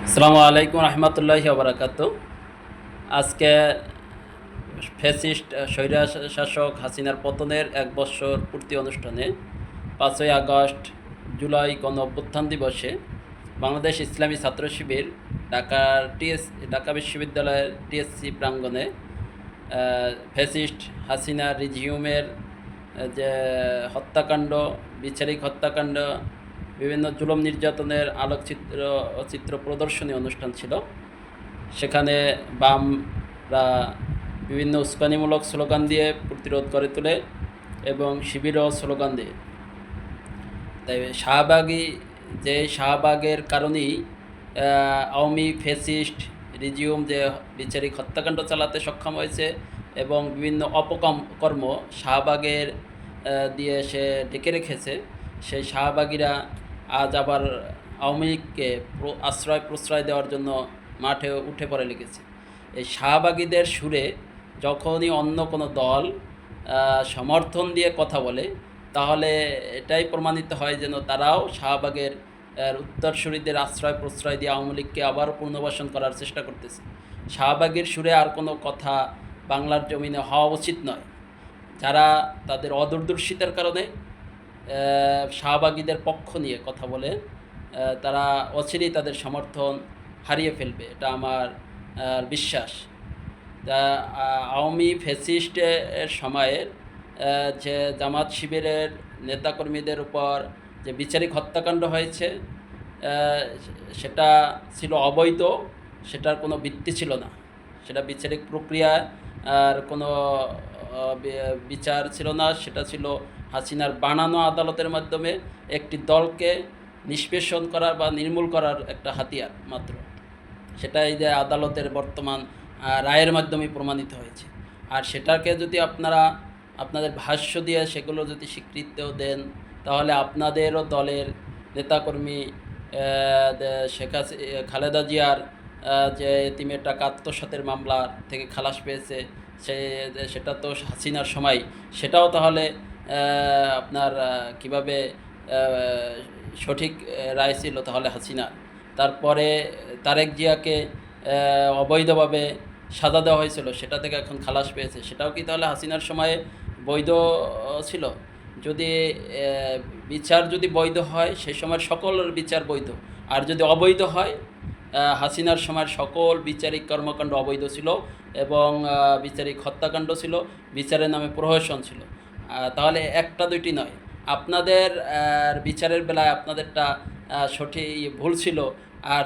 আসসালামু আলাইকুম রহমতুল্লাহি ওবরাকাতু। আজকে ফ্যাসিস্ট স্বৈরা শাসক হাসিনার পতনের ১ বৎসর পূর্তি অনুষ্ঠানে ৫ই আগস্ট জুলাই গণ অভ্যুত্থান দিবসে বাংলাদেশ ইসলামী ছাত্র শিবির ঢাকা বিশ্ববিদ্যালয়ের টিএসসি প্রাঙ্গণে ফ্যাসিস্ট হাসিনা রিজিউমের যে হত্যাকাণ্ড, বিচারিক হত্যাকাণ্ড, বিভিন্ন জুলুম নির্যাতনের আলোকচিত্র ও চিত্র প্রদর্শনী অনুষ্ঠান ছিল। সেখানে বামরা বিভিন্ন উস্কানিমূলক স্লোগান দিয়ে প্রতিরোধ গড়ে তোলে এবং শিবিরও স্লোগান দেয়। তাই শাহবাগের কারণেই আওয়ামী ফ্যাসিস্ট রিজিউম যে বিচারিক হত্যাকাণ্ড চালাতে সক্ষম হয়েছে এবং বিভিন্ন অপকর্ম শাহবাগের দিয়ে সে ঢেকে রেখেছে। সেই শাহবাগীরা আজ আবার আওয়ামী লীগকে আশ্রয় প্রশ্রয় দেওয়ার জন্য মাঠে উঠে পড়ে লেগেছে। এই শাহবাগীদের সুরে যখনই অন্য কোনো দল সমর্থন দিয়ে কথা বলে, তাহলে এটাই প্রমাণিত হয় যেন তারাও শাহবাগের উত্তরসূরিদের আশ্রয় প্রশ্রয় দিয়ে আওয়ামী লীগকে আবারও পুনর্বাসন করার চেষ্টা করতেছে। শাহবাগের সুরে আর কোনো কথা বাংলার জমিনে হওয়া উচিত নয়। যারা তাদের অদূরদর্শিতার কারণে শাহবাগীদের পক্ষ নিয়ে কথা বলে, তারা অচিরেই তাদের সমর্থন হারিয়ে ফেলবে, এটা আমার বিশ্বাস। তা আওয়ামী ফ্যাসিস্টের সময়ের যে জামাত শিবিরের নেতাকর্মীদের উপর যে বিচারিক হত্যাকাণ্ড হয়েছে, সেটা ছিল অবৈধ, সেটার কোনো ভিত্তি ছিল না। সেটা বিচারিক প্রক্রিয়ার আর কোনো বিচার ছিল না। সেটা ছিল হাসিনার বানানো আদালতের মাধ্যমে একটি দলকে নিষ্পেষণ করার বা নির্মূল করার একটা হাতিয়ার মাত্র। সেটাই যে আদালতের বর্তমান রায়ের মাধ্যমে প্রমাণিত হয়েছে। আর সেটাকে যদি আপনারা আপনাদের ভাষ্য দিয়ে সেগুলো যদি স্বীকৃতিও দেন, তাহলে আপনাদেরও দলের নেতাকর্মী খালেদা জিয়ার যে এতিমের টাকা আত্মসাতের মামলা থেকে খালাস পেয়েছে, সেটা তো হাসিনার সময়, সেটাও তাহলে আপনার কিভাবে সঠিক রায় ছিল তাহলে হাসিনা। তারপরে তারেক জিয়াকে অবৈধভাবে সাজা দেওয়া হয়েছিল, সেটা থেকে এখন খালাস পেয়েছে, সেটাও কি তাহলে হাসিনার সময়ে বৈধ ছিল? যদি বিচার যদি বৈধ হয়, সেই সময়ের সকল বিচার বৈধ। আর যদি অবৈধ হয়, হাসিনার সময়ের সকল বিচারিক কর্মকাণ্ড অবৈধ ছিল এবং বিচারিক হত্যাকাণ্ড ছিল, বিচারের নামে প্রহসন ছিল। তাহলে একটা দুইটি নয়, আপনাদের বিচারের বেলায় আপনাদেরটা সঠিক ভুল ছিল। আর